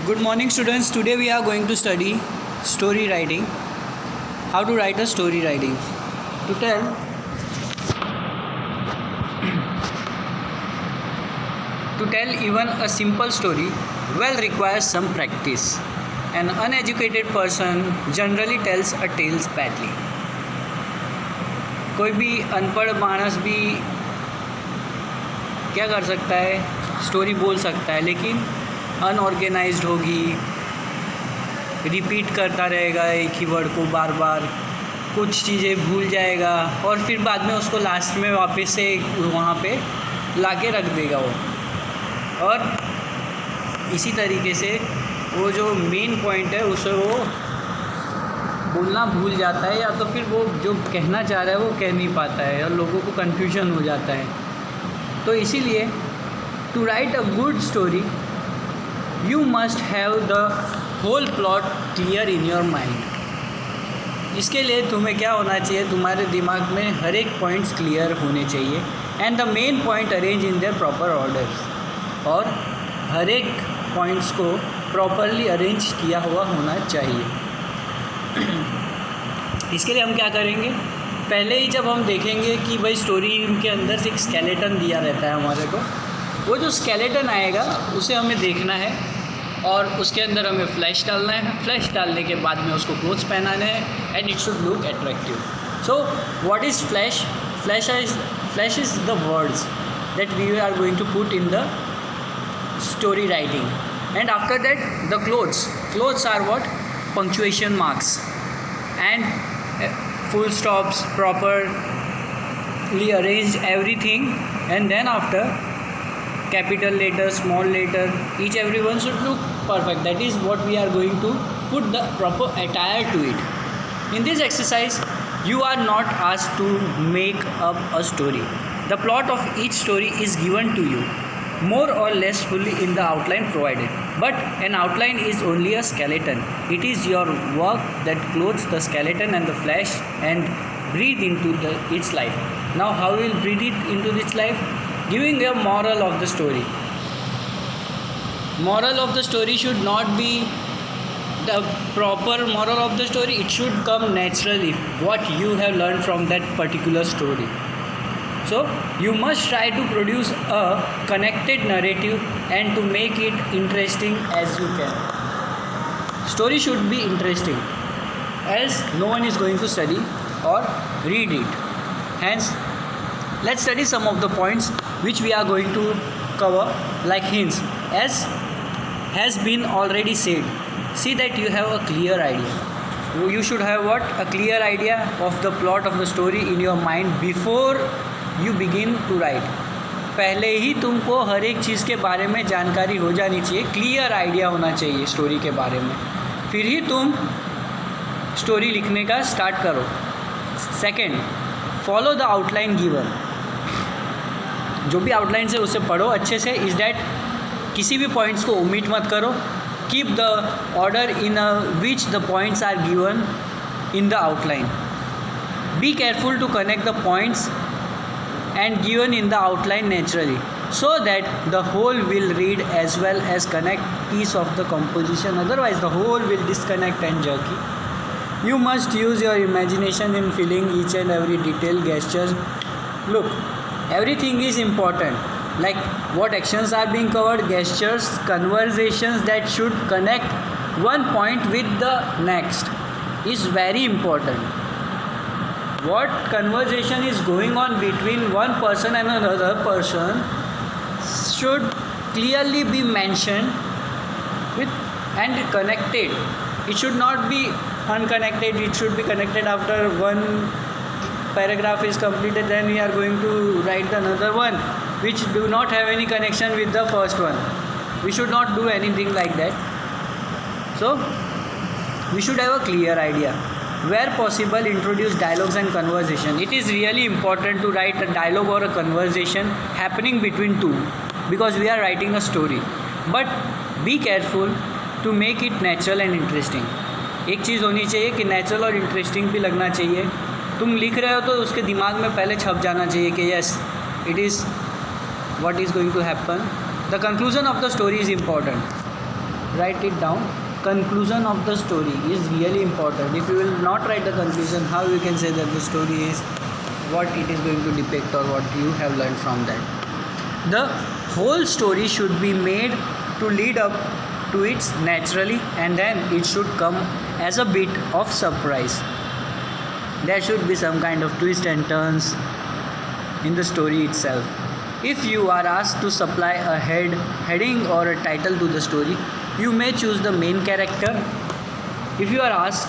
Good morning, students. Today we are going to study story writing. How to write a story writing. To tell even a simple story well requires some practice. An uneducated person generally tells a tales badly. कोई भी अनपढ़ मानस भी क्या कर सकता है, story बोल सकता है, लेकिन अनऑर्गेनाइज्ड होगी, रिपीट करता रहेगा एक ही वर्ड को बार बार, कुछ चीज़ें भूल जाएगा और फिर बाद में उसको लास्ट में वापस से वहाँ पे लाके रख देगा वो। और इसी तरीके से वो जो मेन पॉइंट है उसे वो बोलना भूल जाता है, या तो फिर वो जो कहना चाह रहा है वो कह नहीं पाता है और लोगों को कन्फ्यूजन हो जाता है। तो इसीलिए to write a good story you must have the whole plot clear in your mind. इसके लिए तुम्हें क्या होना चाहिए, तुम्हारे दिमाग में हर एक पॉइंट्स क्लियर होने चाहिए and the main point arrange in their proper orders, और हर एक पॉइंट्स को प्रॉपरली अरेंज किया हुआ होना चाहिए। इसके लिए हम क्या करेंगे, पहले ही जब हम देखेंगे कि भाई स्टोरी के अंदर से एक स्केलेटन दिया रहता है हमारे को, वो जो स्केलेटन आएगा उसे हमें देखना है और उसके अंदर हमें फ्लैश डालना है। फ्लैश डालने के बाद में उसको क्लोथ्स पहनाने हैं and it should look attractive. So what is flash? Flash is the words that we are going to put in the story writing, and after that the clothes are what? Punctuation marks and full stops, properly arranged everything, and then after capital letter, small letter, everyone should look perfect. That is what we are going to put the proper attire to it. In this exercise you are not asked to make up a story. The plot of each story is given to you more or less fully in the outline provided, but an outline is only a skeleton. It is your work that clothes the skeleton and the flesh and breathe into its life. Now how will breathe it into its life? Giving a moral of the story. Moral of the story should not be the proper moral of the story. It should come naturally, what you have learned from that particular story. So you must try to produce a connected narrative and to make it interesting as you can. Story should be interesting, else no one is going to study or read it. Hence, let's study some of the points which we are going to cover, like hints. As has been already said, see that you have a clear idea. You should have what? A clear idea of the plot of the story in your mind before you begin to write. पहले ही तुमको हर एक चीज़ के बारे में जानकारी हो जानी चाहिए, क्लियर आइडिया होना चाहिए स्टोरी के बारे में, फिर ही तुम स्टोरी लिखने का स्टार्ट करो। Second, follow the outline given. जो भी आउटलाइन है उसे पढ़ो अच्छे से। इज़ डैट किसी भी पॉइंट्स को ओमिट मत करो। Keep the order in which the points are given in the outline. Be careful to connect the points and given in the outline naturally, so that the whole will read as well as connect piece of the composition. Otherwise the whole will disconnect and jerky. You must use your imagination in filling each and every detail, gestures. Look, everything is important, like what actions are being covered, gestures, conversations that should connect one point with the next is very important. What conversation is going on between one person and another person should clearly be mentioned with and connected. It should not be unconnected. It should be connected. After one paragraph is completed, then we are going to write another one which do not have any connection with the first one. We should not do anything like that. So we should have a clear idea. Where possible, introduce dialogues and conversation. It is really important to write a dialogue or a conversation happening between two, because we are writing a story. But be careful to make it natural and interesting. एक चीज़ होनी चाहिए कि natural और interesting भी लगना चाहिए। तुम लिख रहे हो तो उसके दिमाग में पहले छप जाना चाहिए कि yes, it is what is going to happen. The conclusion of the story is important. write it down. Conclusion of the story is really important. If you will not write the conclusion, how you can say that the story is what it is going to depict or what you have learned from that? The whole story should be made to lead up to it naturally, and then it should come as a bit of surprise. There should be some kind of twist and turns in the story itself. If you are asked to supply a heading or a title to the story, you may choose the main character. If you are asked